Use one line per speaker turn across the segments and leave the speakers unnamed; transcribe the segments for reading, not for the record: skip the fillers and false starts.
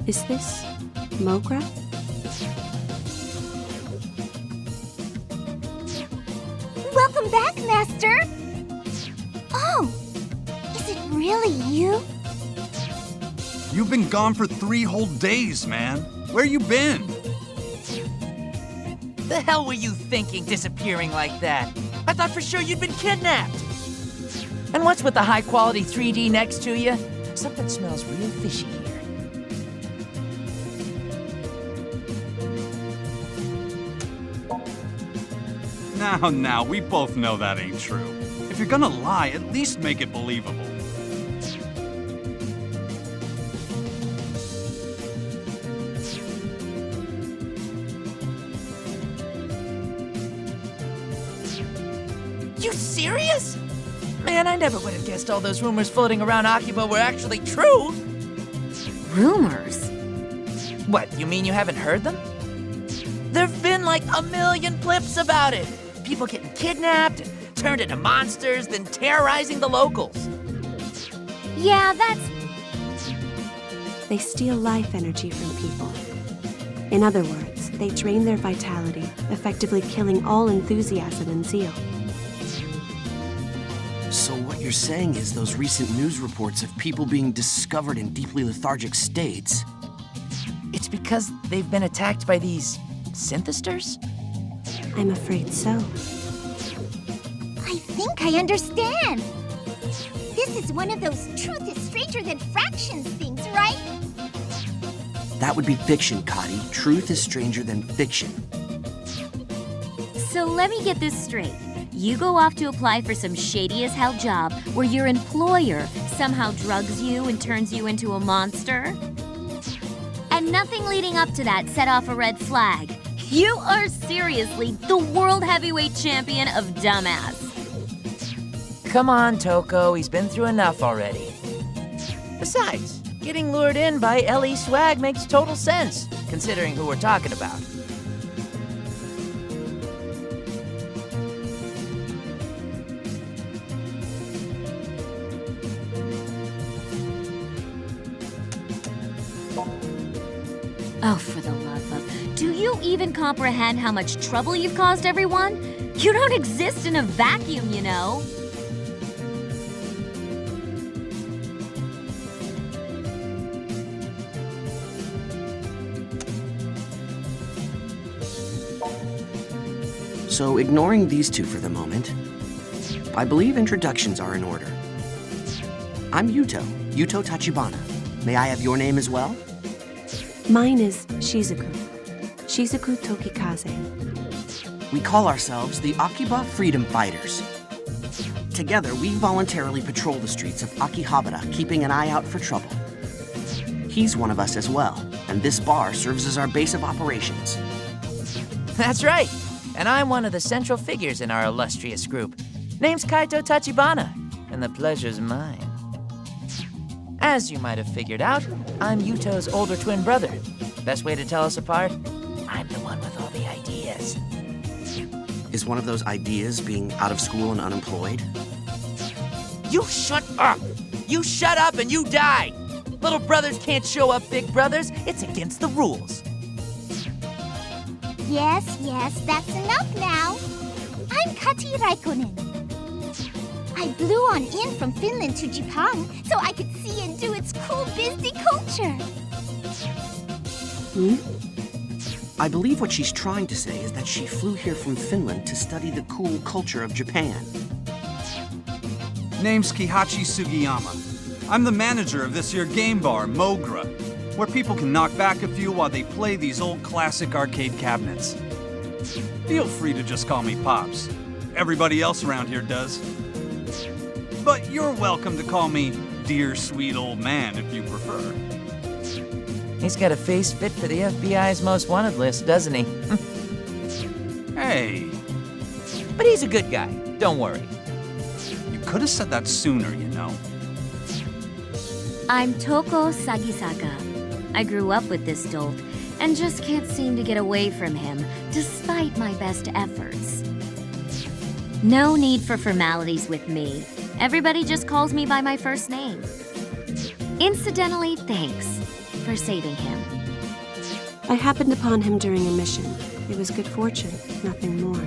Is this Mogra?
Welcome back, Master! Oh, is it really you?
You've been gone for 3 whole days, man. Where you been?
The hell were you thinking, disappearing like that? I thought for sure you'd been kidnapped. And what's with the high-quality 3D next to you? Something smells real fishy here.
Now, we both know that ain't true. If you're gonna lie, at least make it believable.
You serious? Man, I never would have guessed all those rumors floating around Akiba were actually true.
Rumors?
What, you mean you haven't heard them? There've been like a million clips about it. People getting kidnapped, and turned into monsters, then terrorizing the locals.
Yeah, that's...
They steal life energy from people. In other words, they drain their vitality, effectively killing all enthusiasm and zeal.
So what you're saying is those recent news reports of people being discovered in deeply lethargic states...
It's because they've been attacked by these synthesters?
I'm afraid so.
I think I understand. This is one of those truth is stranger than fractions things, right?
That would be fiction, Kati. Truth is stranger than fiction.
So let me get this straight. You go off to apply for some shady-as-hell job where your employer somehow drugs you and turns you into a monster? And nothing leading up to that set off a red flag. You are seriously the world heavyweight champion of dumbass.
Come on, Toko, he's been through enough already. Besides, getting lured in by LE swag makes total sense, considering who we're talking about.
Oh, for the love of... Do you even comprehend how much trouble you've caused everyone? You don't exist in a vacuum, you know.
So ignoring these two for the moment, I believe introductions are in order. I'm Yuto Tachibana. May I have your name as well?
Mine is Shizuku. Shizuku Tokikaze.
We call ourselves the Akiba Freedom Fighters. Together, we voluntarily patrol the streets of Akihabara, keeping an eye out for trouble. He's one of us as well, and this bar serves as our base of operations.
That's right, and I'm one of the central figures in our illustrious group. Name's Kaito Tachibana, and the pleasure's mine. As you might have figured out, I'm Yuto's older twin brother. Best way to tell us apart? I'm the one with all the ideas.
Is one of those ideas being out of school and unemployed?
You shut up! You shut up and you die! Little brothers can't show up big brothers. It's against the rules.
Yes, that's enough now. I'm Kati Raikkonen. I blew on in from Finland to Japan so I could see and do its cool busy culture.
I believe what she's trying to say is that she flew here from Finland to study the cool culture of Japan.
Name's Kihachi Sugiyama. I'm the manager of this here game bar, Mogra, where people can knock back a few while they play these old classic arcade cabinets. Feel free to just call me Pops. Everybody else around here does. But you're welcome to call me Dear Sweet Old Man if you prefer.
He's got a face fit for the FBI's most wanted list, doesn't he?
Hey,
But he's a good guy, don't worry.
you could have said that sooner, you know.
I'm Toko Sagisaka. I grew up with this dolt and just can't seem to get away from him, despite my best efforts. No need for formalities with me. Everybody just calls me by my first name. Incidentally, thanks. for saving him.
I happened upon him during a mission. It was good fortune, nothing more.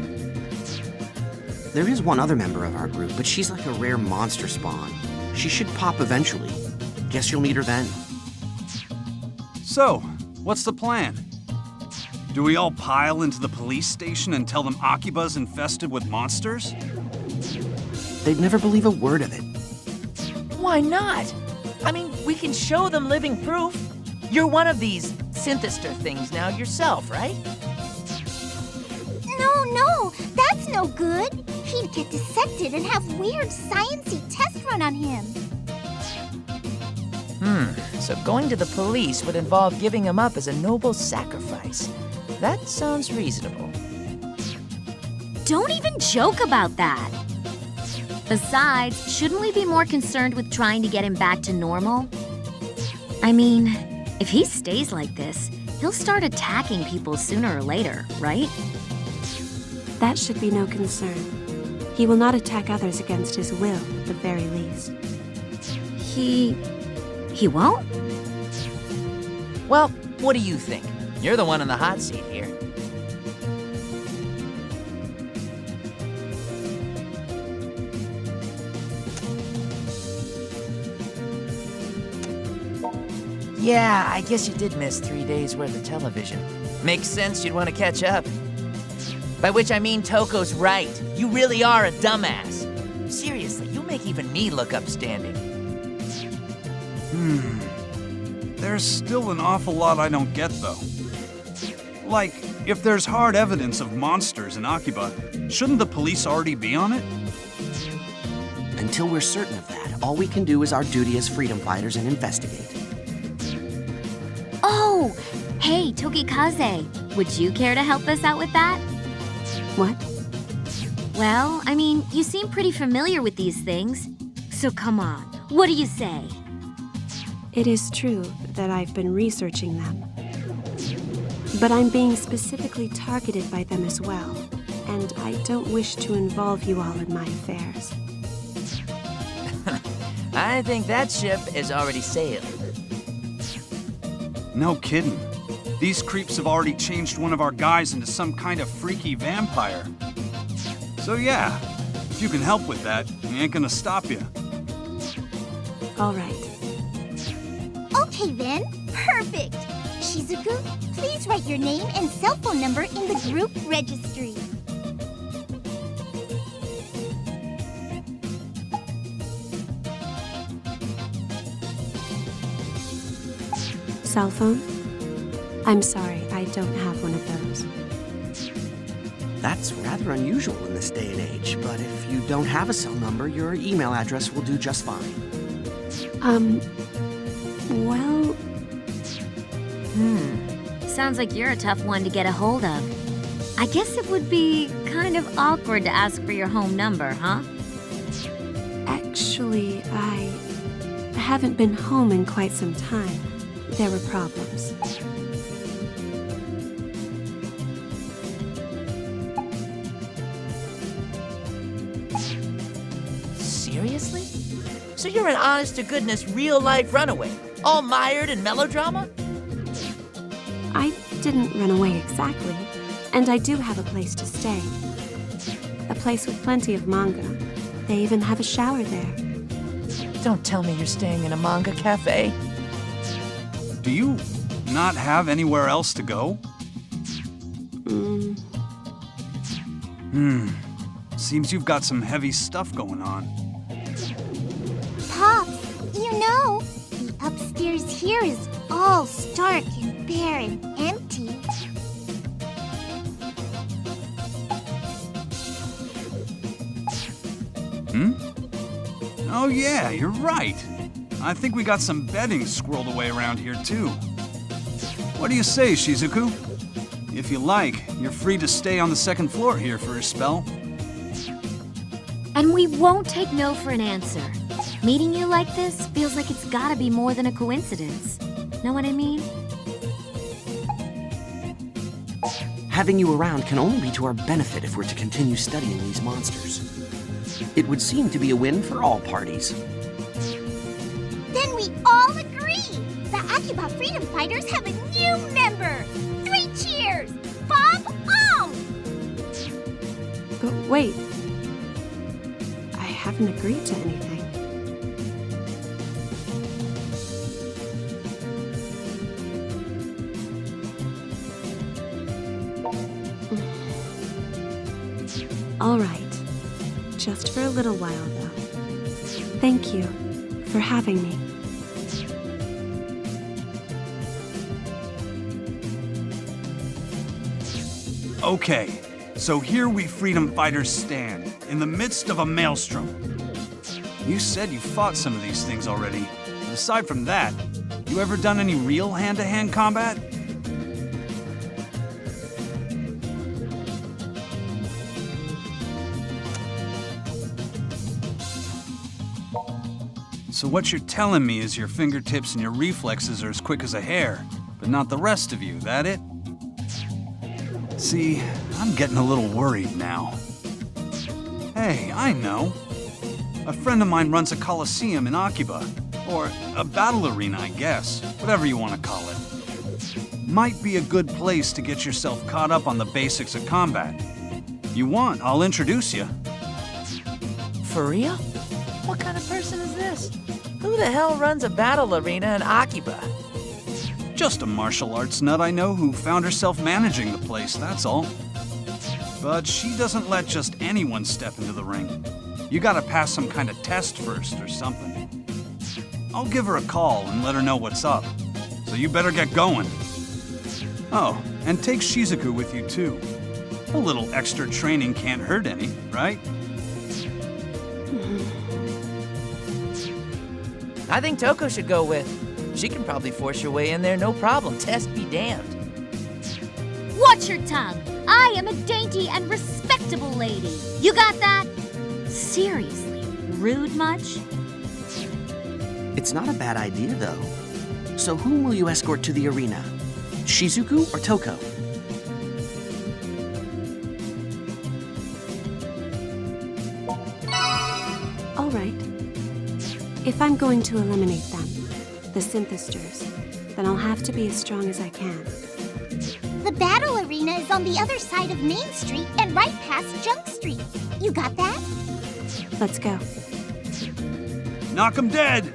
There is one other member of our group, but she's like a rare monster spawn. She should pop eventually. Guess you'll meet her then.
So, what's the plan? Do we all pile into the police station and tell them Akiba's infested with monsters?
They'd never believe a word of it.
Why not? I mean, we can show them living proof. You're one of these synthester things now yourself, right?
No, that's no good. He'd get dissected and have weird sciencey tests run on him.
So going to the police would involve giving him up as a noble sacrifice. That sounds reasonable.
Don't even joke about that. Besides, shouldn't we be more concerned with trying to get him back to normal? I mean, if he stays like this, he'll start attacking people sooner or later, right?
That should be no concern. He will not attack others against his will, at the very least.
He won't?
Well, what do you think? You're the one in the hot seat here. Yeah, I guess you did miss 3 days worth of television. Makes sense you'd want to catch up. By which I mean Toko's right. You really are a dumbass. Seriously, you make even me look upstanding.
There's still an awful lot I don't get, though. Like, if there's hard evidence of monsters in Akiba, shouldn't the police already be on it?
Until we're certain of that, all we can do is our duty as freedom fighters and investigate.
Oh, hey, Tokikaze, would you care to help us out with that?
What?
Well, I mean, you seem pretty familiar with these things. So come on, what do you say?
It is true that I've been researching them. But I'm being specifically targeted by them as well, and I don't wish to involve you all in my affairs.
I think that ship has already sailed.
No kidding. These creeps have already changed one of our guys into some kind of freaky vampire. So yeah, if you can help with that, we ain't gonna stop you.
All right.
Okay then, perfect. Shizuku, please write your name and cell phone number in the group registry.
Cell phone? I'm sorry, I don't have one of those.
That's rather unusual in this day and age, but if you don't have a cell number, your email address will do just fine.
Well...
Sounds like you're a tough one to get a hold of. I guess it would be kind of awkward to ask for your home number, huh?
Actually, I haven't been home in quite some time. There were problems.
Seriously? So you're an honest-to-goodness real-life runaway, all mired in melodrama?
I didn't run away exactly, and I do have a place to stay. A place with plenty of manga. They even have a shower there.
Don't tell me you're staying in a manga cafe.
Do you not have anywhere else to go? Seems you've got some heavy stuff going on.
Pops, you know, the upstairs here is all stark and bare and empty.
Oh yeah, you're right. I think we got some bedding squirreled away around here too. What do you say, Shizuku? If you like, you're free to stay on the second floor here for a spell.
And we won't take no for an answer. Meeting you like this feels like it's gotta be more than a coincidence. Know what I mean?
Having you around can only be to our benefit if we're to continue studying these monsters. It would seem to be a win for all parties.
Then we all agree! The Akiba Freedom Fighters have a new member! 3 cheers! Bob Om!
But wait. I haven't agreed to anything. All right. Just for a little while, though. Thank you for having me.
Okay, so here we freedom fighters stand, in the midst of a maelstrom. You said you fought some of these things already. But aside from that, you ever done any real hand-to-hand combat? So what you're telling me is your fingertips and your reflexes are as quick as a hare, but not the rest of you, that it? See, I'm getting a little worried now. Hey, I know. A friend of mine runs a coliseum in Akiba, or a battle arena, I guess, whatever you want to call it. Might be a good place to get yourself caught up on the basics of combat. You want, I'll introduce you.
For real? What kind of person is this? Who the hell runs a battle arena in Akiba?
Just a martial arts nut I know who found herself managing the place, that's all. But she doesn't let just anyone step into the ring. You gotta pass some kind of test first or something. I'll give her a call and let her know what's up. So you better get going. Oh, and take Shizuku with you too. A little extra training can't hurt any, right?
I think Toko should go with. She can probably force your way in there, no problem. Test be damned.
Watch your tongue. I am a dainty and respectable lady. You got that? Seriously, rude much?
It's not a bad idea, though. So whom will you escort to the arena? Shizuku or Toko?
All right. If I'm going to eliminate them, the synthesters, then I'll have to be as strong as I can.
The battle arena is on the other side of Main Street and right past Junk Street. You got that?
Let's go.
Knock 'em dead!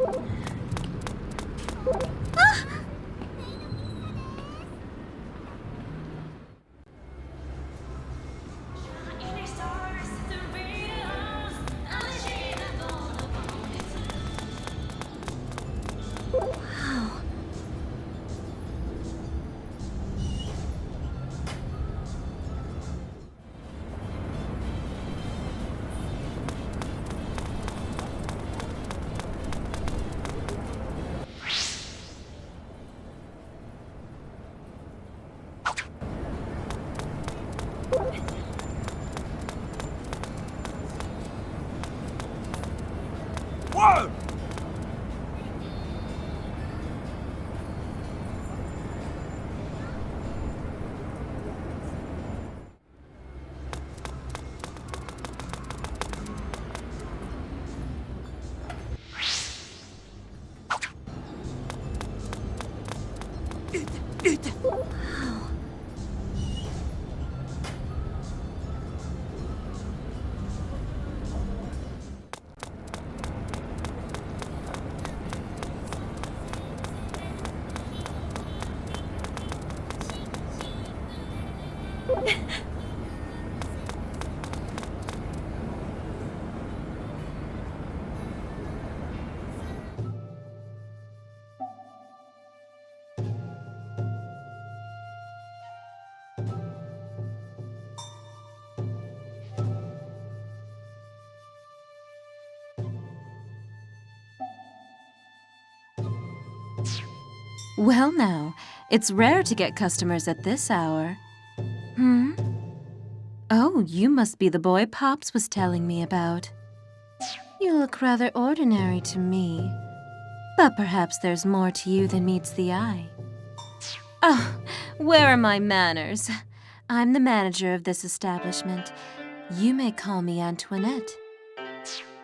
Whoa!
Well now, it's rare to get customers at this hour. Hmm? Oh, you must be the boy Pops was telling me about. You look rather ordinary to me, but perhaps there's more to you than meets the eye. Oh, where are my manners? I'm the manager of this establishment. You may call me Antoinette.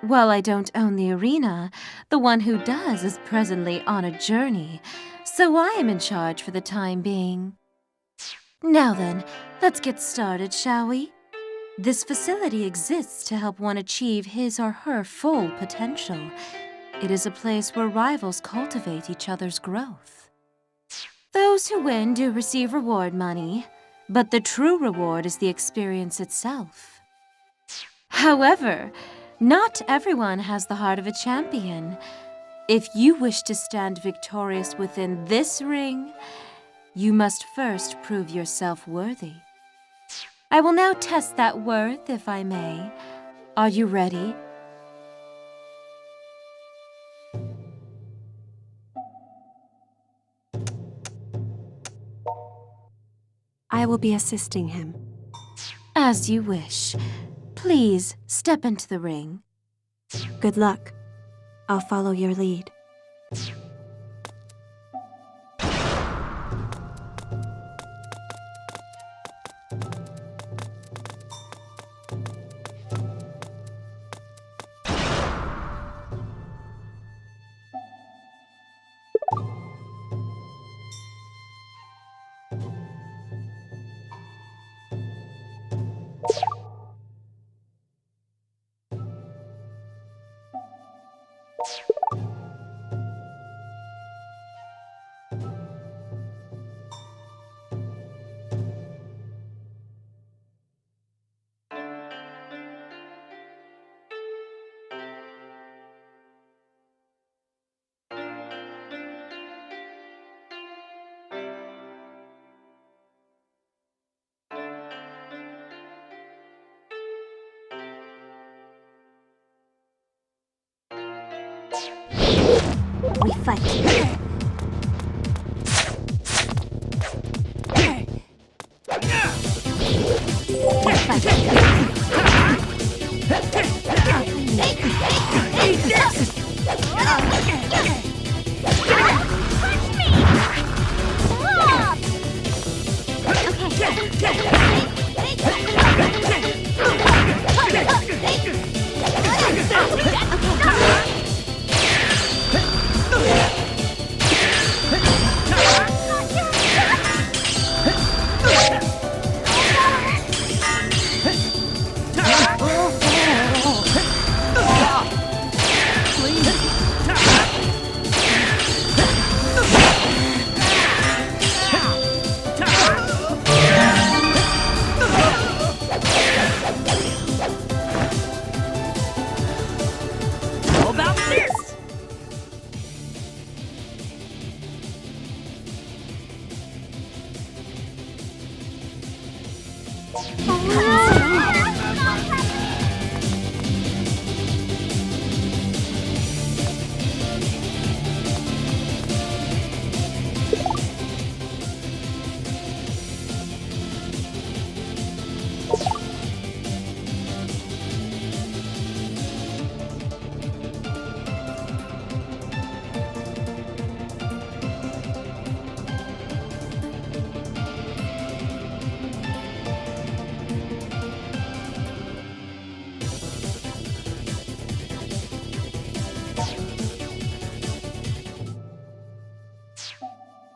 While I don't own the arena, the one who does is presently on a journey, so I am in charge for the time being. Now then, let's get started, shall we? This facility exists to help one achieve his or her full potential. It is a place where rivals cultivate each other's growth. Those who win do receive reward money, but the true reward is the experience itself. However, not everyone has the heart of a champion. If you wish to stand victorious within this ring, you must first prove yourself worthy. I will now test that worth, if I may. Are you ready?
I will be assisting him.
As you wish. Please, step into the ring.
Good luck. I'll follow your lead.
We fight.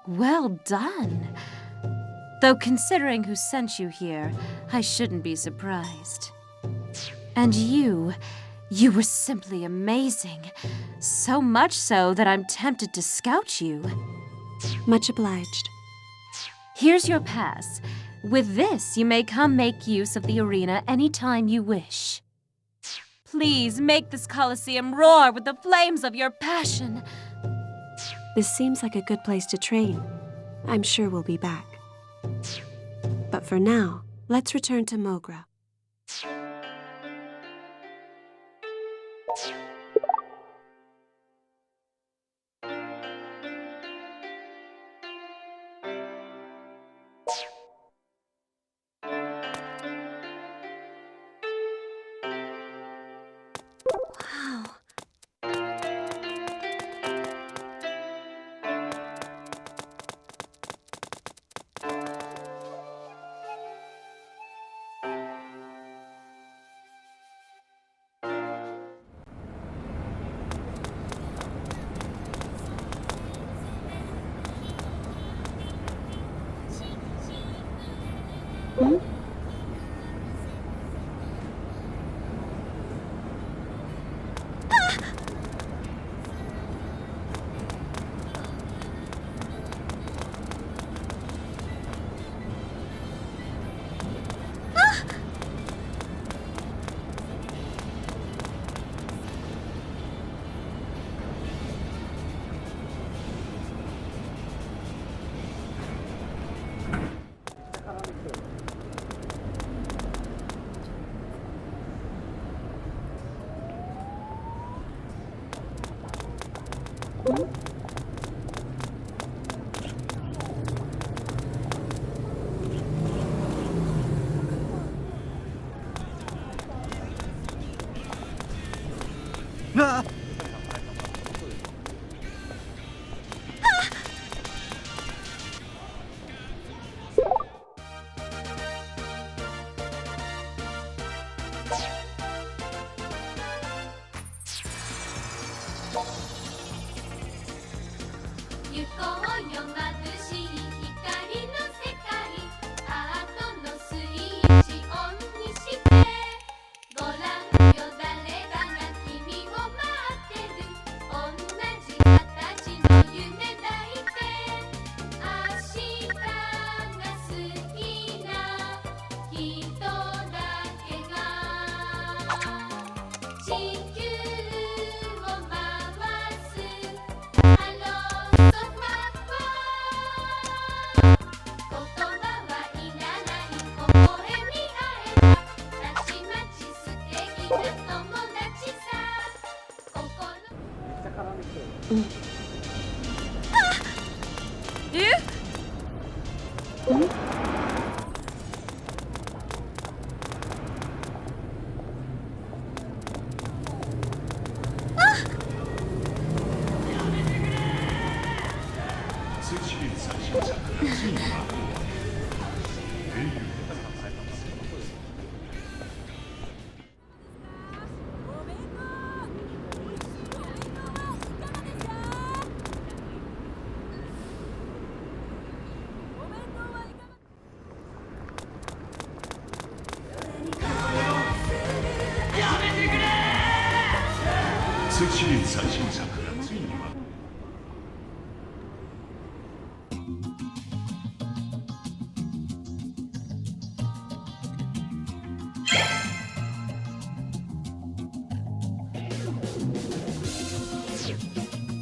Well done. Though considering who sent you here, I shouldn't be surprised. And you were simply amazing. So much so that I'm tempted to scout you.
Much obliged.
Here's your pass. With this, you may come make use of the arena anytime you wish. Please make this Colosseum roar with the flames of your passion.
This seems like a good place to train. I'm sure we'll be back. But for now, let's return to Mogra.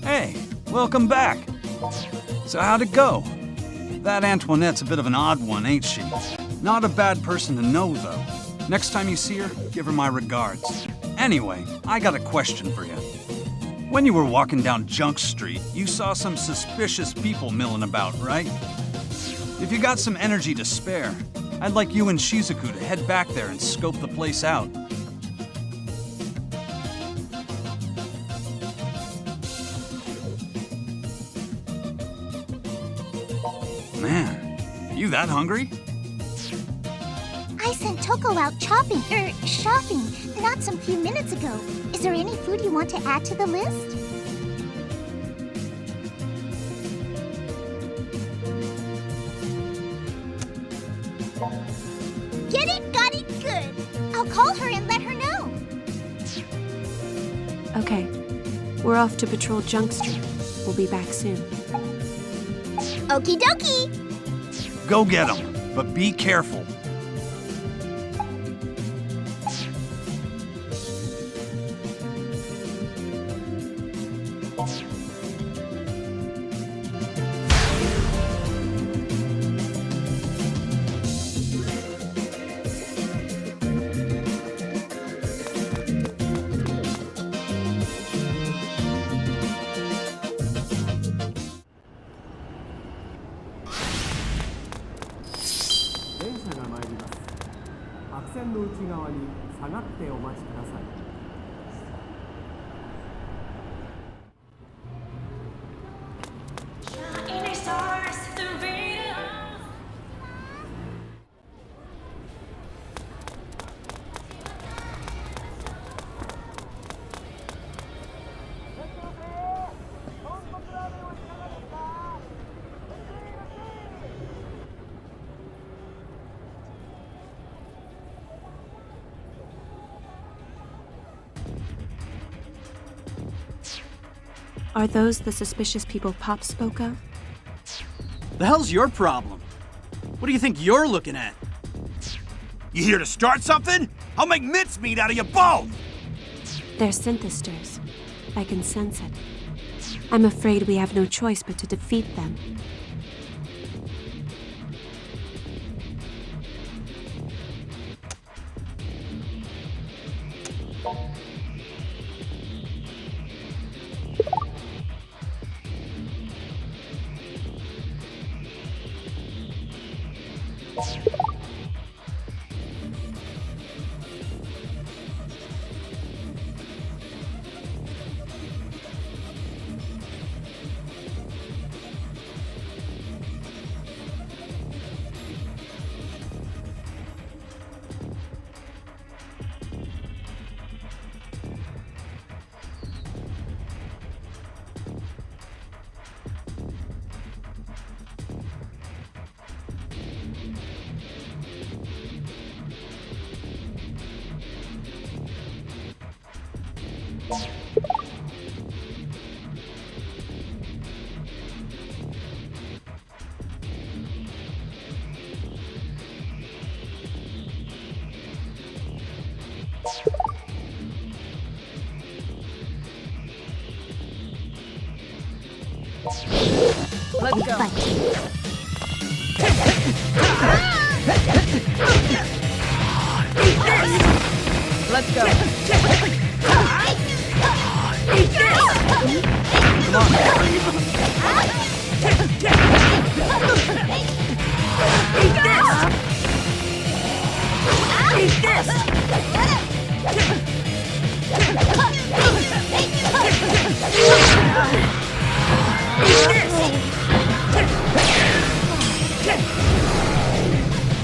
Hey, welcome back. So how'd it go? That Antoinette's a bit of an odd one, ain't she? Not a bad person to know, though. Next time you see her, give her my regards. Anyway, I got a question for you. When you were walking down Junk Street, you saw some suspicious people milling about, right? If you got some energy to spare, I'd like you and Shizuku to head back there and scope the place out. Man, you that hungry?
I sent Toko out shopping not some few minutes ago. Is there any food you want to add to the list?
Okay, we're off to patrol Junk Street. We'll be back soon.
Okie dokie!
Go get them, but be careful.
Are those the suspicious people Pop spoke of?
The hell's your problem? What do you think you're looking at?
You here to start something? I'll make mincemeat out of you both!
They're synthesters. I can sense it. I'm afraid we have no choice but to defeat them.
Let's go. Let's go.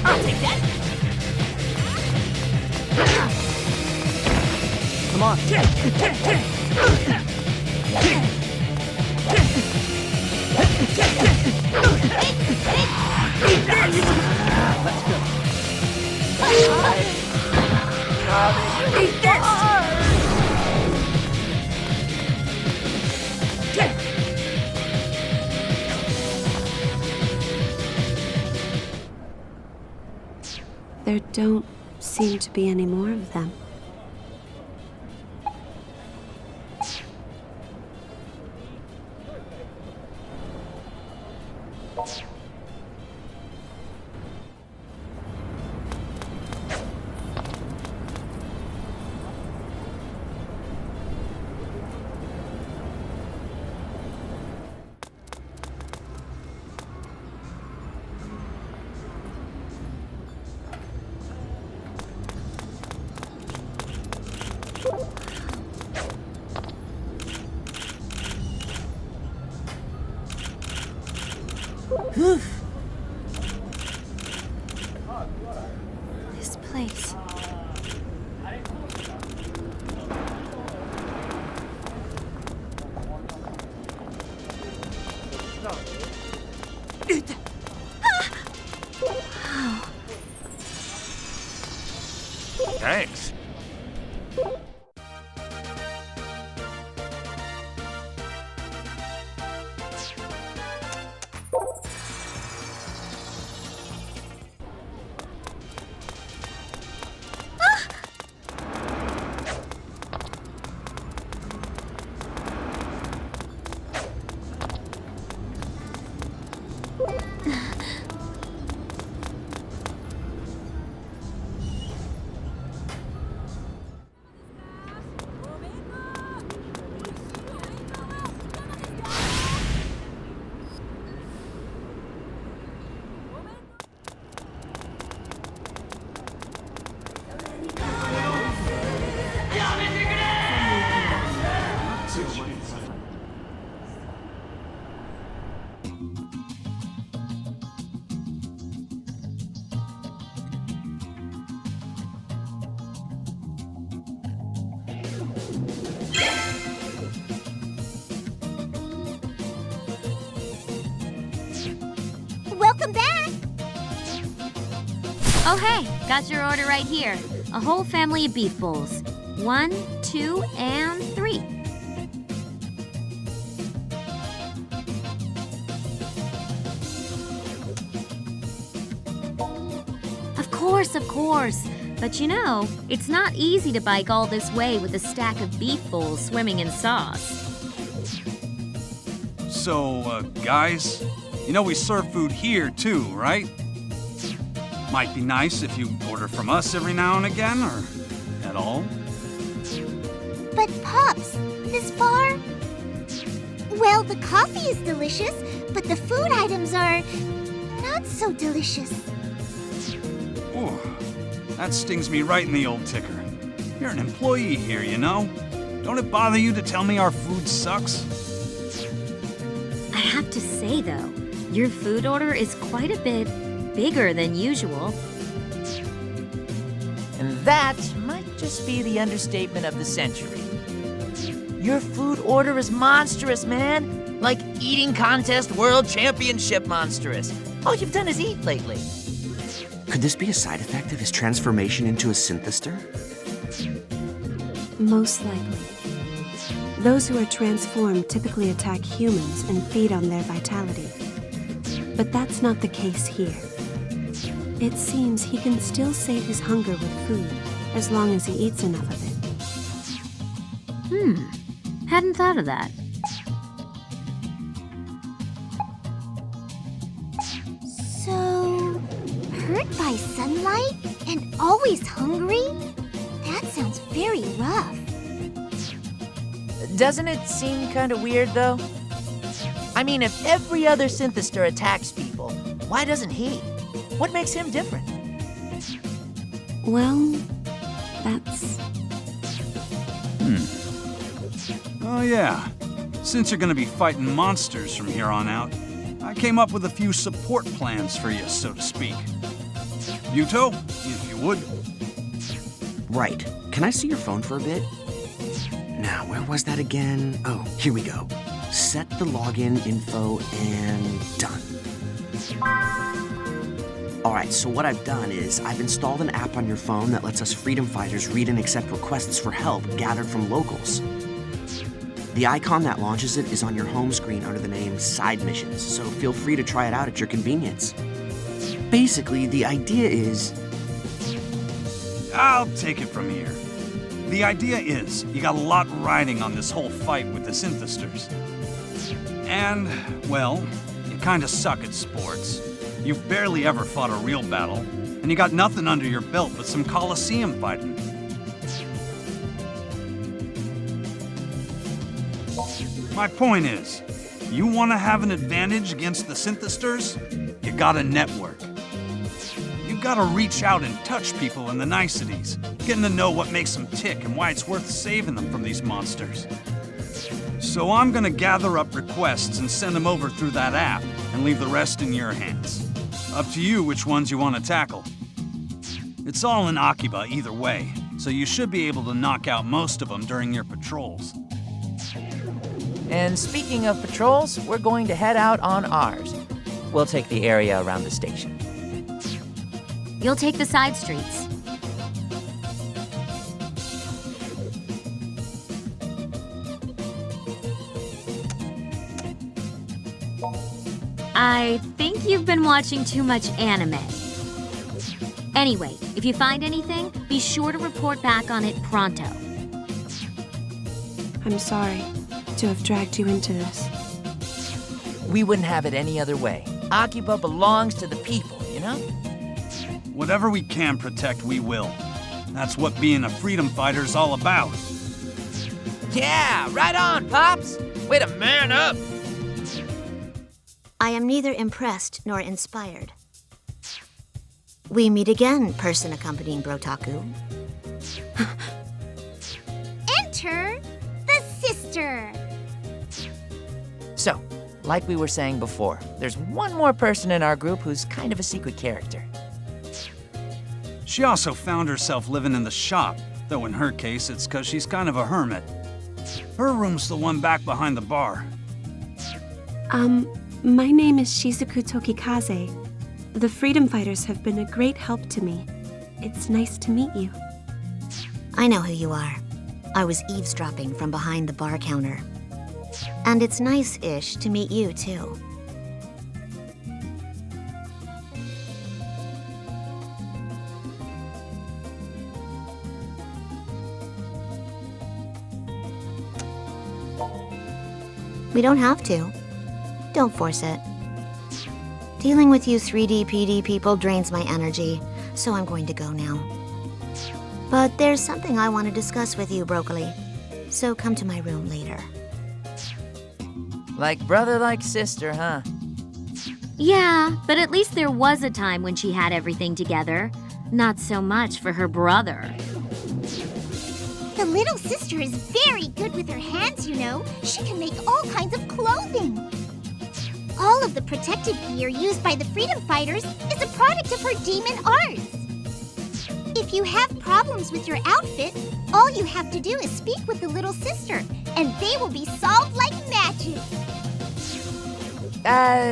I'll take that.
Come on. Let's go.
There don't seem to be any more of them. This place.
Thanks.
Welcome back!
Oh, hey, got your order right here. A whole family of beef bowls. 1, 2, and 3. Of course. But you know, it's not easy to bike all this way with a stack of beef bowls swimming in sauce.
So, guys, you know we serve food here too, right? Might be nice if you order from us every now and again, or at all.
But Pops, this bar... Well, the coffee is delicious, but the food items are not so delicious.
Ooh, that stings me right in the old ticker. You're an employee here, you know? Don't it bother you to tell me our food sucks?
I have to say, though, your food order is quite a bit bigger than usual.
And that might just be the understatement of the century. Your food order is monstrous, man. Like eating contest world championship monstrous. All you've done is eat lately.
Could this be a side effect of his transformation into a synthester?
Most likely. Those who are transformed typically attack humans and feed on their vitality. But that's not the case here. It seems he can still sate his hunger with food, as long as he eats enough of it.
Hadn't thought of that.
So, hurt by sunlight and always hungry? That sounds very rough.
Doesn't it seem kind of weird, though? I mean, if every other synthester attacks people, why doesn't he? What makes him different?
Well, that's...
Oh yeah, since you're gonna be fighting monsters from here on out, I came up with a few support plans for you, so to speak. Yuto, if you would.
Right. Can I see your phone for a bit? Now, where was that again? Oh, here we go. Set the login info and done. Alright, so what I've done is I've installed an app on your phone that lets us freedom fighters read and accept requests for help gathered from locals. The icon that launches it is on your home screen under the name Side Missions, so feel free to try it out at your convenience. Basically, the idea is...
I'll take it from here. The idea is, you got a lot riding on this whole fight with the synthesters. And, well, you kinda suck at sports. You've barely ever fought a real battle, and you got nothing under your belt but some Coliseum fighting. My point is, you want to have an advantage against the synthesters? You gotta network. You gotta reach out and touch people in the niceties, getting to know what makes them tick and why it's worth saving them from these monsters. So I'm gonna gather up requests and send them over through that app and leave the rest in your hands. Up to you which ones you want to tackle. It's all in Akiba either way, so you should be able to knock out most of them during your patrols.
And speaking of patrols, we're going to head out on ours. We'll take the area around the station.
You'll take the side streets. I think you've been watching too much anime. Anyway, if you find anything, be sure to report back on it pronto.
I'm sorry to have dragged you into this.
We wouldn't have it any other way. Akiba belongs to the people, you know?
Whatever we can protect, we will. That's what being a freedom fighter's all about.
Yeah, right on, Pops! Way to man up!
I am neither impressed nor inspired. We meet again, person accompanying Brotaku.
Enter the sister.
So, like we were saying before, there's one more person in our group who's kind of a secret character.
She also found herself living in the shop, though in her case, it's because she's kind of a hermit. Her room's the one back behind the bar.
My name is Shizuku Tokikaze. The freedom fighters have been a great help to me. It's nice to meet you.
I know who you are. I was eavesdropping from behind the bar counter. And it's nice-ish to meet you, too. We don't have to. Don't force it. Dealing with you 3D PD people drains my energy, so I'm going to go now. But there's something I want to discuss with you, Broccoli. So come to my room later.
Like brother, like sister, huh?
Yeah, but at least there was a time when she had everything together. Not so much for her brother.
The little sister is very good with her hands, you know. She can make all kinds of clothing. All of the protective gear used by the freedom fighters is a product of her demon arts. If you have problems with your outfit, all you have to do is speak with the little sister, and they will be solved like magic.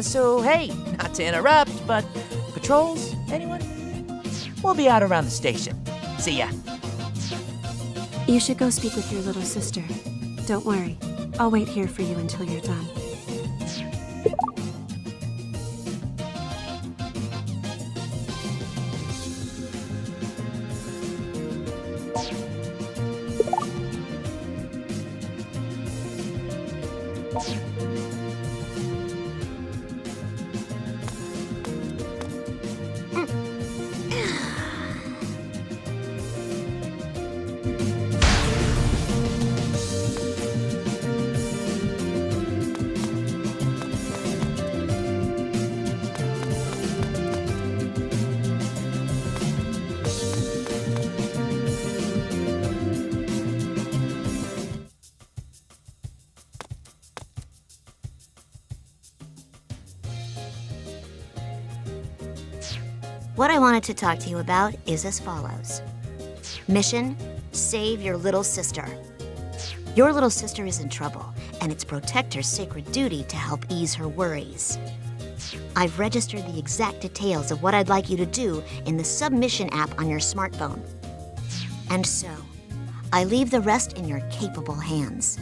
So hey, not to interrupt, but patrols, anyone? We'll be out around the station. See ya.
You should go speak with your little sister. Don't worry. I'll wait here for you until you're done.
What I wanted to talk to you about is as follows. Mission: save your little sister. Your little sister is in trouble, and it's Protector's sacred duty to help ease her worries. I've registered the exact details of what I'd like you to do in the submission app on your smartphone. And so, I leave the rest in your capable hands.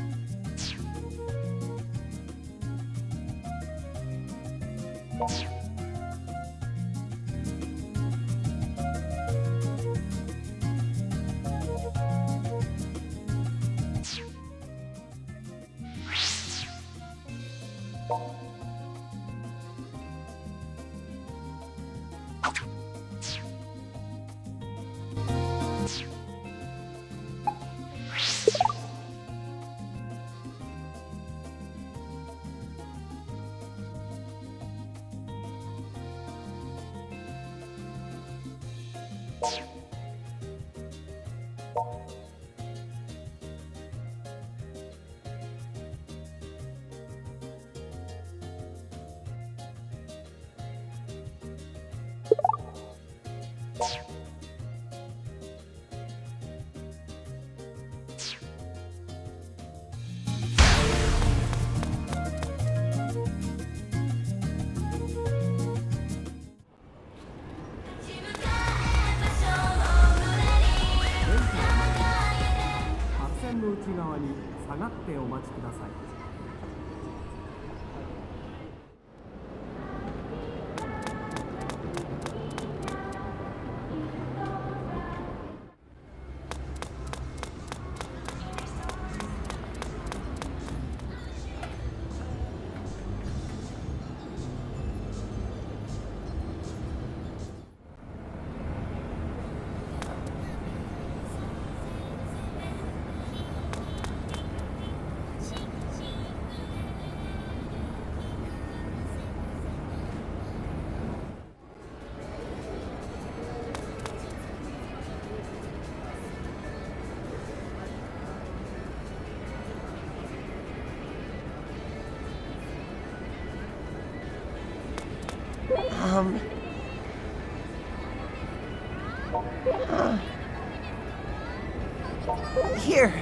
Here.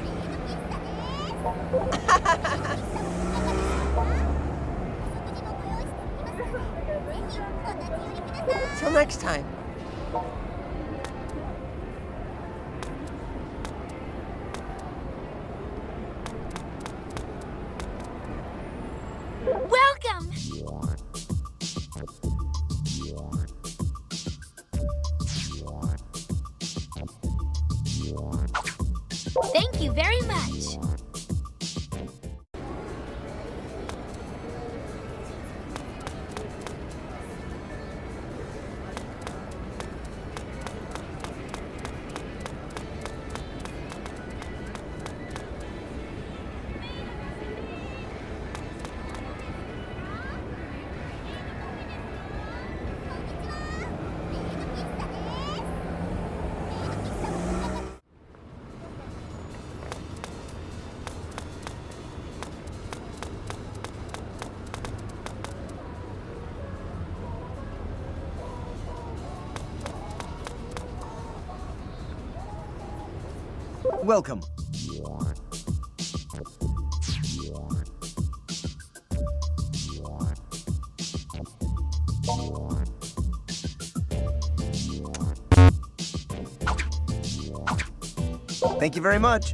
Till next time.
Welcome! Thank you very much.
Welcome. Thank you very much.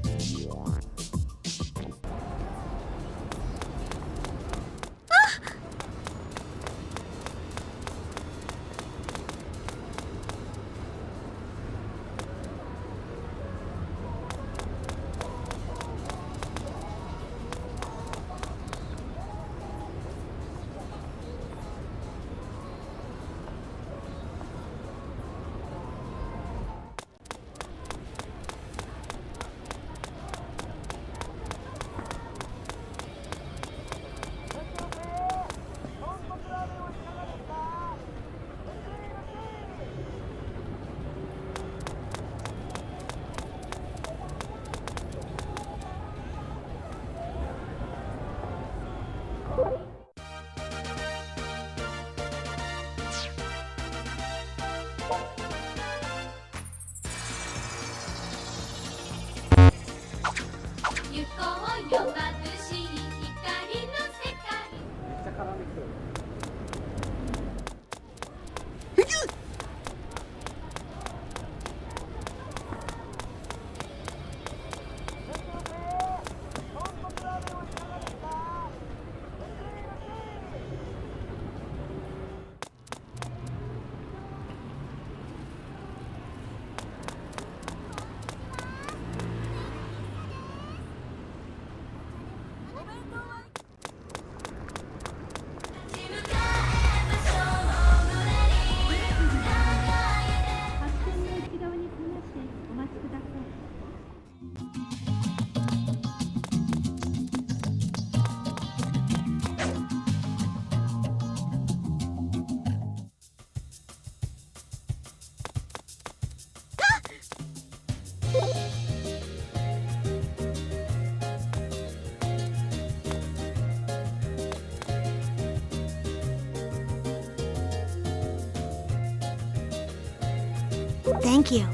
Thank you.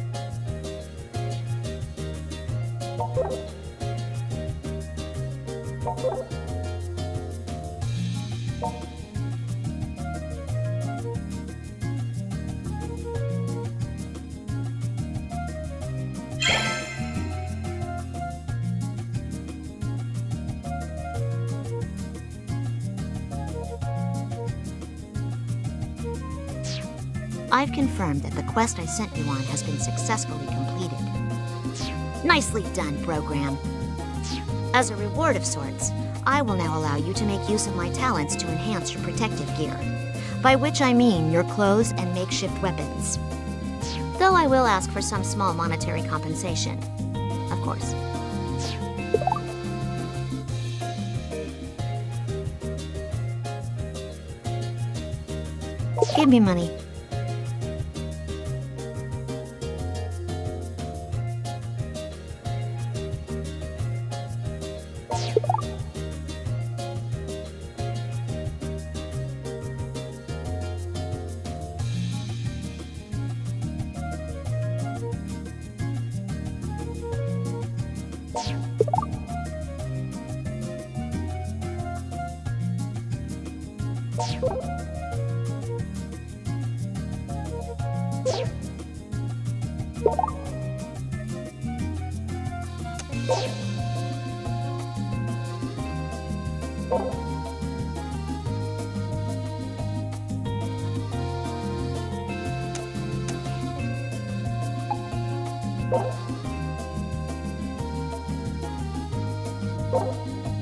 I've confirmed that the quest I sent you on has been successfully completed. Nicely done, program. As a reward of sorts, I will now allow you to make use of my talents to enhance your protective gear, by which I mean your clothes and makeshift weapons. Though I will ask for some small monetary compensation, of course. Give me money.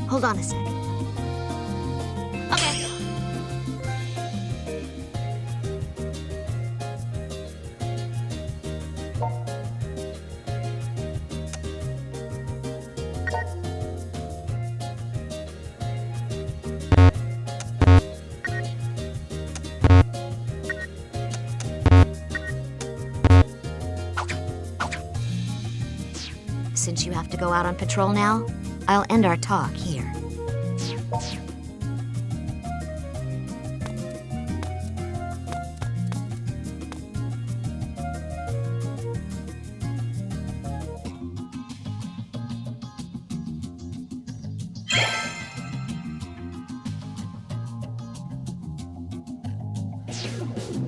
Hold on a sec.
Okay.
Since you have to go out on patrol now, I'll end our talk here.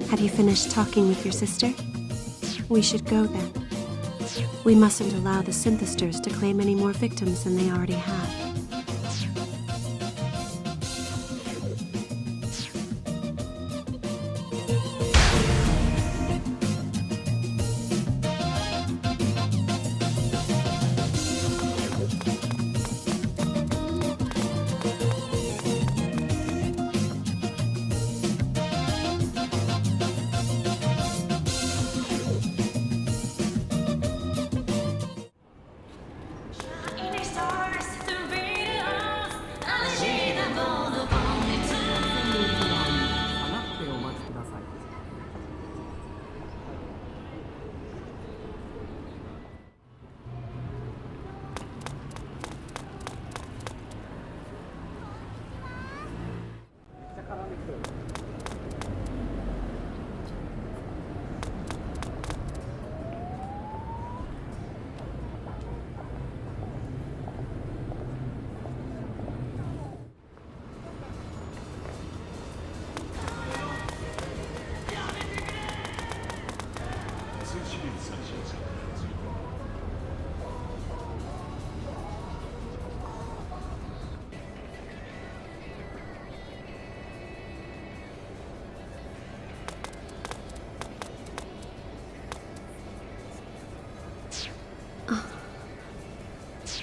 Have you finished talking with your sister? We should go then. We mustn't allow the synthesters to claim any more victims than they already have.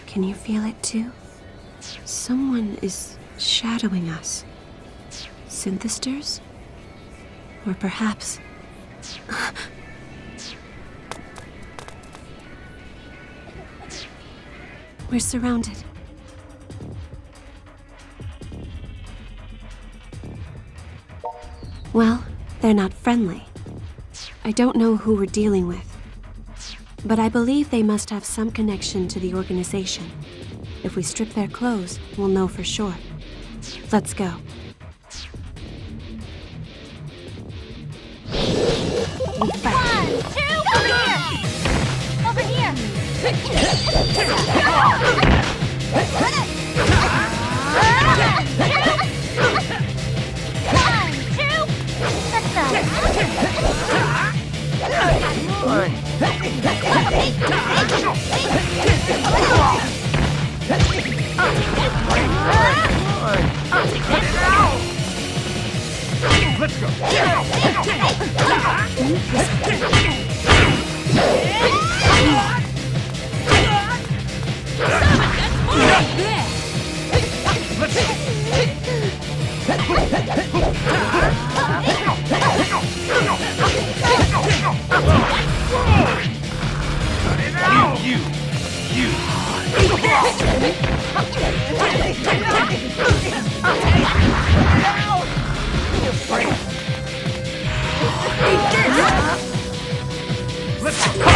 Can you feel it too? Someone is shadowing us. Synthesters? Or perhaps... We're surrounded. Well, they're not friendly. I don't know who we're dealing with. But I believe they must have some connection to the organization. If we strip their clothes, we'll know for sure. Let's go. We fight.
1, 2, over here!
Let's go!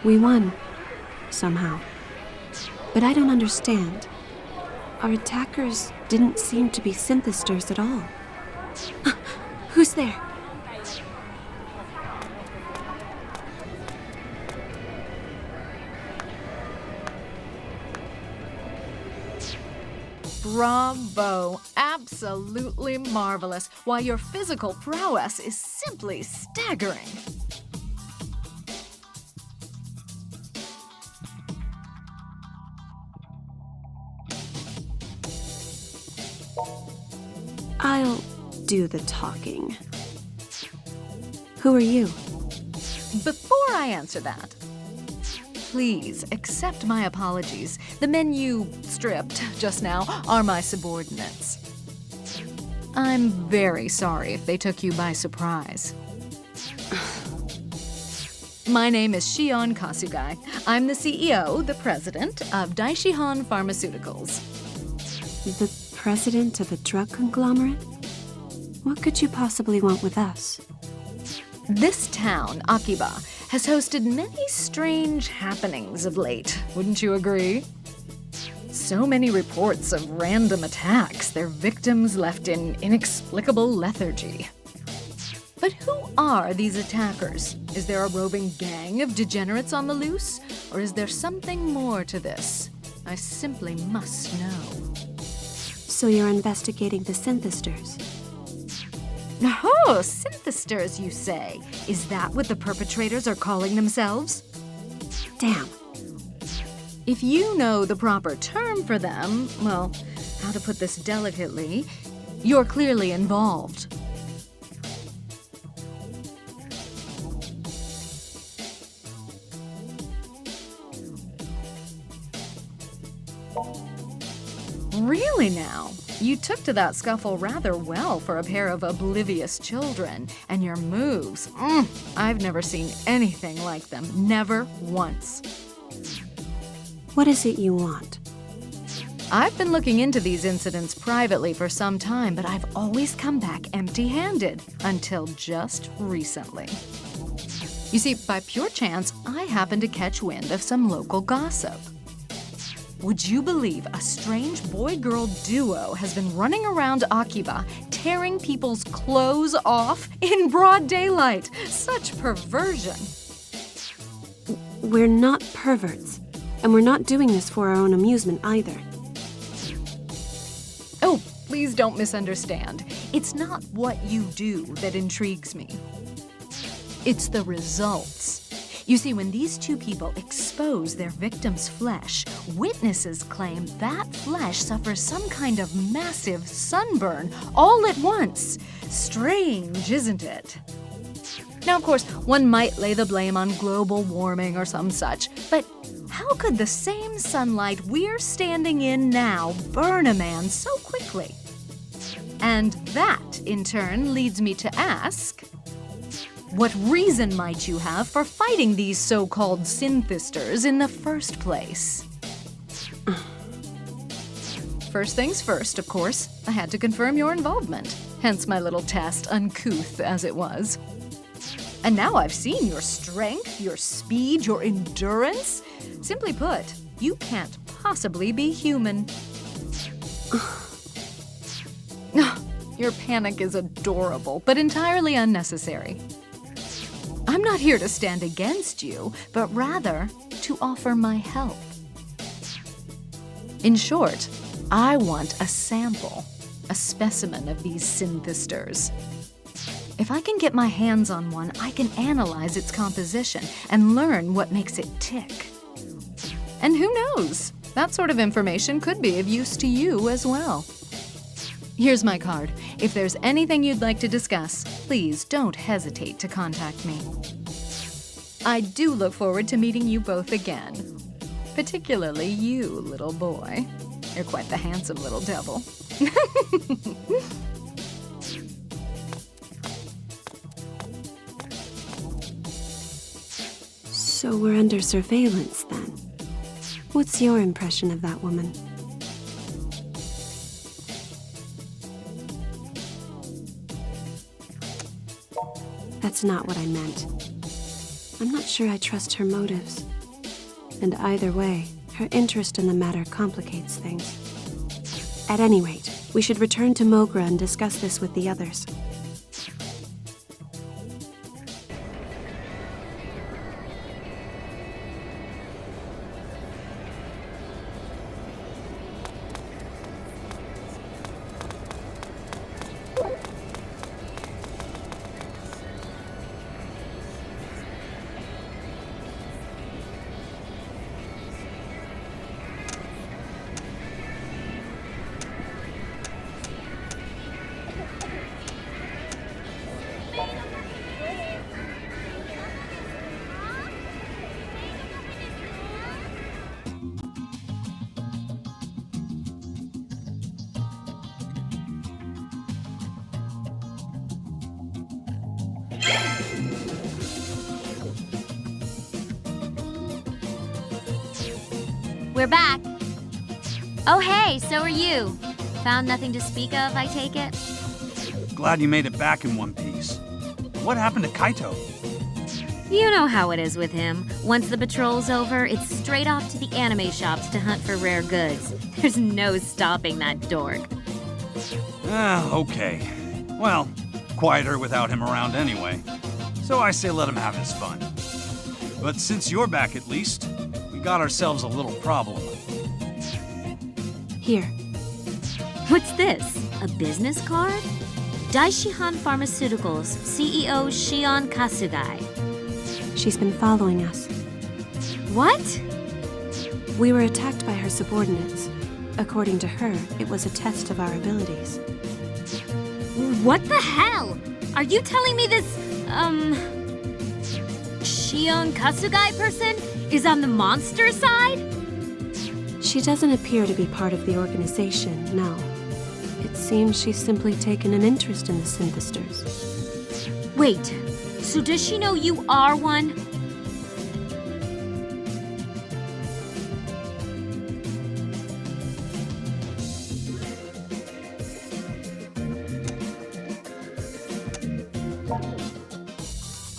We won, somehow. But I don't understand. Our attackers didn't seem to be synthesters at all. Who's there?
Bravo! Absolutely marvelous. Why, your physical prowess is simply staggering.
I'll do the talking. Who are you?
Before I answer that, please accept my apologies. The men you stripped just now are my subordinates. I'm very sorry if they took you by surprise. My name is Shion Kasugai. I'm the CEO, the president of Daishihan Pharmaceuticals.
The president of a drug conglomerate? What could you possibly want with us?
This town, Akiba, has hosted many strange happenings of late, wouldn't you agree? So many reports of random attacks, their victims left in inexplicable lethargy. But who are these attackers? Is there a roving gang of degenerates on the loose? Or is there something more to this? I simply must know.
So you're investigating the synthesters?
Oh, synthesters, you say? Is that what the perpetrators are calling themselves?
Damn.
If you know the proper term for them, well, how to put this delicately, you're clearly involved. Really now? You took to that scuffle rather well for a pair of oblivious children, and your moves, I've never seen anything like them, never once.
What is it you want?
I've been looking into these incidents privately for some time, but I've always come back empty-handed, until just recently. You see, by pure chance, I happened to catch wind of some local gossip. Would you believe a strange boy-girl duo has been running around Akiba, tearing people's clothes off in broad daylight? Such perversion.
We're not perverts, and we're not doing this for our own amusement either.
Oh, please don't misunderstand. It's not what you do that intrigues me. It's the results. You see, when these two people expose their victim's flesh, witnesses claim that flesh suffers some kind of massive sunburn all at once. Strange, isn't it? Now, of course, one might lay the blame on global warming or some such, but how could the same sunlight we're standing in now burn a man so quickly? And that, in turn, leads me to ask, what reason might you have for fighting these so-called synthesters in the first place? First things first, of course, I had to confirm your involvement, hence my little test, uncouth as it was. And now I've seen your strength, your speed, your endurance. Simply put, you can't possibly be human. Your panic is adorable, but entirely unnecessary. I'm not here to stand against you, but rather to offer my help. In short, I want a sample, a specimen of these synthesters. If I can get my hands on one, I can analyze its composition and learn what makes it tick. And who knows? That sort of information could be of use to you as well. Here's my card. If there's anything you'd like to discuss, please don't hesitate to contact me. I do look forward to meeting you both again. Particularly you, little boy. You're quite the handsome little devil.
So we're under surveillance then. What's your impression of that woman? That's not what I meant. I'm not sure I trust her motives. And either way, her interest in the matter complicates things. At any rate, we should return to Mogra and discuss this with the others.
We're back. Oh, hey, so are you. Found nothing to speak of, I take it?
Glad you made it back in one piece. What happened to Kaito?
You know how it is with him. Once the patrol's over, it's straight off to the anime shops to hunt for rare goods. There's no stopping that dork.
Okay. Well, quieter without him around anyway. So I say let him have his fun. But since you're back at least, we got ourselves a little problem.
Here.
What's this? A business card? Daishihan Pharmaceuticals, CEO Shion Kasugai.
She's been following us.
What?
We were attacked by her subordinates. According to her, it was a test of our abilities.
What the hell? Are you telling me this, Shion Kasugai person is on the monster side?
She doesn't appear to be part of the organization, no. It seems she's simply taken an interest in the synthesters.
Wait, so does she know you are one?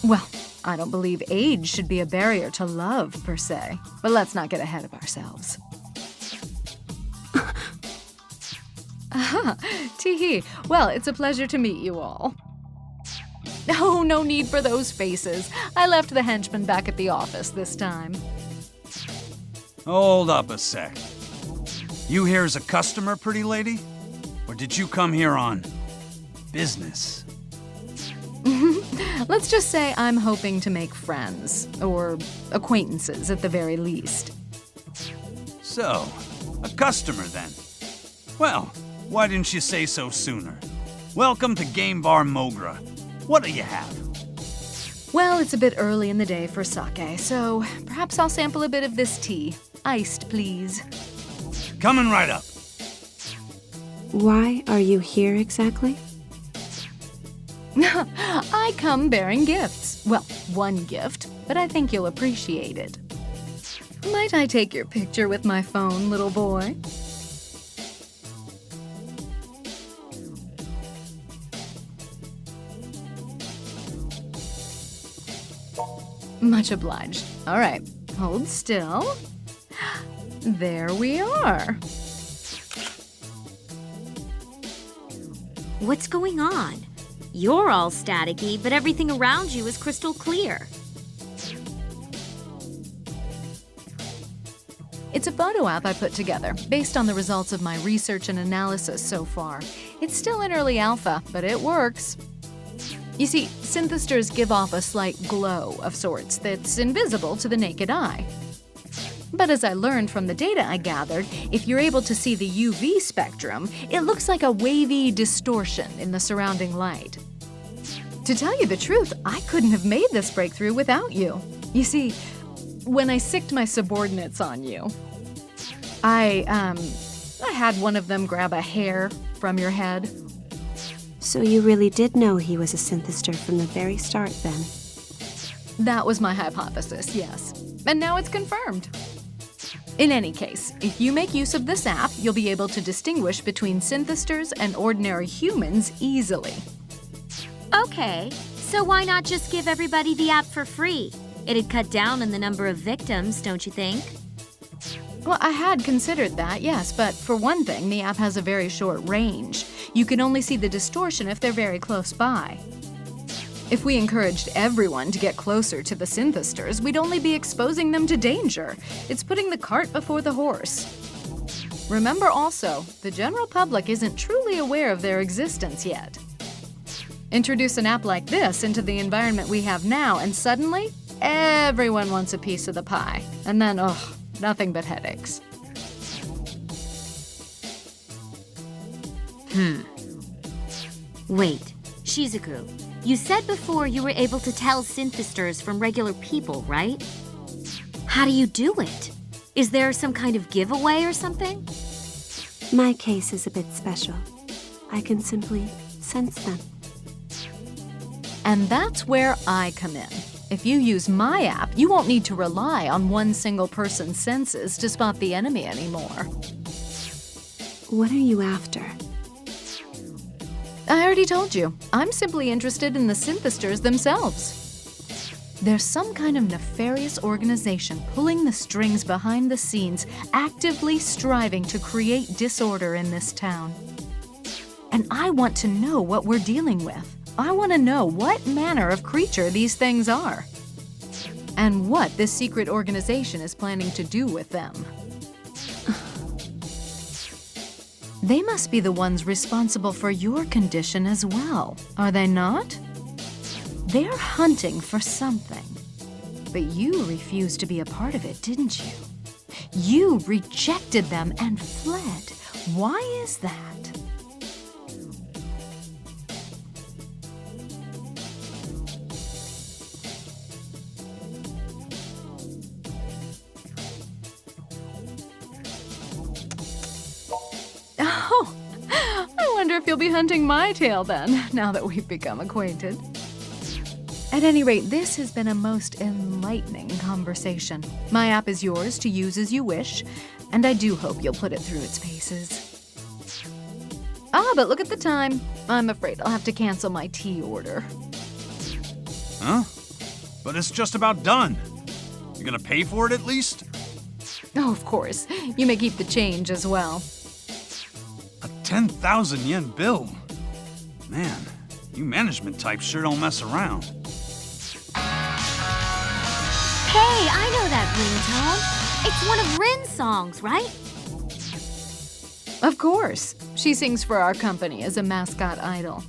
Well, I don't believe age should be a barrier to love, per se. But let's not get ahead of ourselves. Aha, tee-hee. Well, it's a pleasure to meet you all. Oh, no need for those faces. I left the henchman back at the office this time.
Hold up a sec. You here as a customer, pretty lady? Or did you come here on business?
Let's just say I'm hoping to make friends, or acquaintances at the very least.
So, a customer then. Well, why didn't you say so sooner? Welcome to Game Bar Mogra. What do you have?
Well, it's a bit early in the day for sake, so perhaps I'll sample a bit of this tea. Iced, please.
Coming right up.
Why are you here exactly?
I come bearing gifts. Well, one gift, but I think you'll appreciate it. Might I take your picture with my phone, little boy? Much obliged. All right, hold still. There we are.
What's going on? You're all staticky, but everything around you is crystal clear.
It's a photo app I put together, based on the results of my research and analysis so far. It's still in early alpha, but it works. You see, synthesters give off a slight glow of sorts that's invisible to the naked eye. But as I learned from the data I gathered, if you're able to see the UV spectrum, it looks like a wavy distortion in the surrounding light. To tell you the truth, I couldn't have made this breakthrough without you. You see, when I sicked my subordinates on you, I had one of them grab a hair from your head.
So you really did know he was a synthester from the very start, then?
That was my hypothesis, yes. And now it's confirmed. In any case, if you make use of this app, you'll be able to distinguish between synthesters and ordinary humans easily.
Okay, so why not just give everybody the app for free? It'd cut down on the number of victims, don't you think?
Well, I had considered that, yes, but for one thing, the app has a very short range. You can only see the distortion if they're very close by. If we encouraged everyone to get closer to the synthesters, we'd only be exposing them to danger. It's putting the cart before the horse. Remember also, the general public isn't truly aware of their existence yet. Introduce an app like this into the environment we have now, and suddenly, everyone wants a piece of the pie. And then, nothing but headaches.
Wait, Shizuku, you said before you were able to tell synthesters from regular people, right? How do you do it? Is there some kind of giveaway or something?
My case is a bit special. I can simply sense them.
And that's where I come in. If you use my app, you won't need to rely on one single person's senses to spot the enemy anymore.
What are you after?
I already told you. I'm simply interested in the synthesters themselves. There's some kind of nefarious organization pulling the strings behind the scenes, actively striving to create disorder in this town. And I want to know what we're dealing with. I want to know what manner of creature these things are, and what this secret organization is planning to do with them. They must be the ones responsible for your condition as well, are they not? They're hunting for something. But you refused to be a part of it, didn't you? You rejected them and fled. Why is that? Oh, I wonder if you'll be hunting my tail then, now that we've become acquainted. At any rate, this has been a most enlightening conversation. My app is yours to use as you wish, and I do hope you'll put it through its paces. But look at the time. I'm afraid I'll have to cancel my tea order.
Huh? But it's just about done. You gonna pay for it at least?
Oh, of course. You may keep the change as well.
A 10,000 yen bill. Man, you management types sure don't mess around.
Hey, I know that ringtone. It's one of Rin's songs, right?
Of course. She sings for our company as a mascot idol.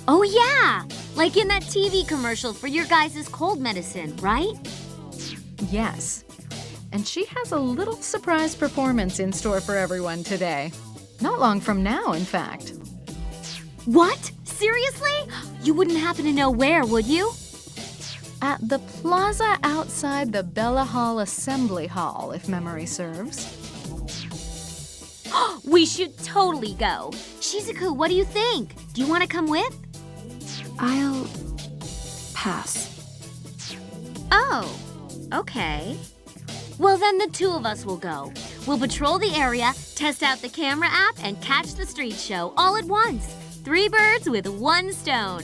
Oh yeah, like in that TV commercial for your guys' cold medicine, right?
Yes. And she has a little surprise performance in store for everyone today. Not long from now, in fact.
What? Seriously? You wouldn't happen to know where, would you?
At the plaza outside the Bella Hall Assembly Hall, if memory serves.
We should totally go. Shizuku, what do you think? Do you want to come with?
I'll pass.
Oh, okay. Well, then the two of us will go. We'll patrol the area, test out the camera app, and catch the street show all at once. 3 birds with 1 stone.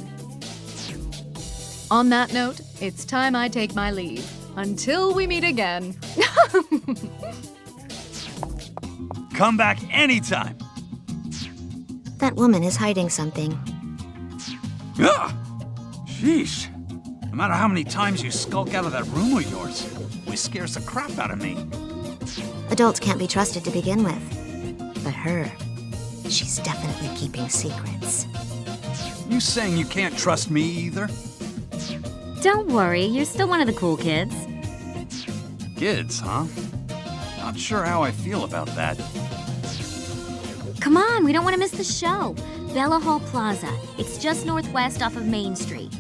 On that note, it's time I take my leave. Until we meet again.
Come back anytime.
That woman is hiding something.
Ugh! Sheesh. No matter how many times you skulk out of that room of yours, it always scares the crap out of me.
Adults can't be trusted to begin with. But her, she's definitely keeping secrets.
You saying you can't trust me either?
Don't worry, you're still one of the cool kids.
Kids, huh? Not sure how I feel about that.
Come on, we don't want to miss the show. Bella Hall Plaza. It's just northwest off of Main Street.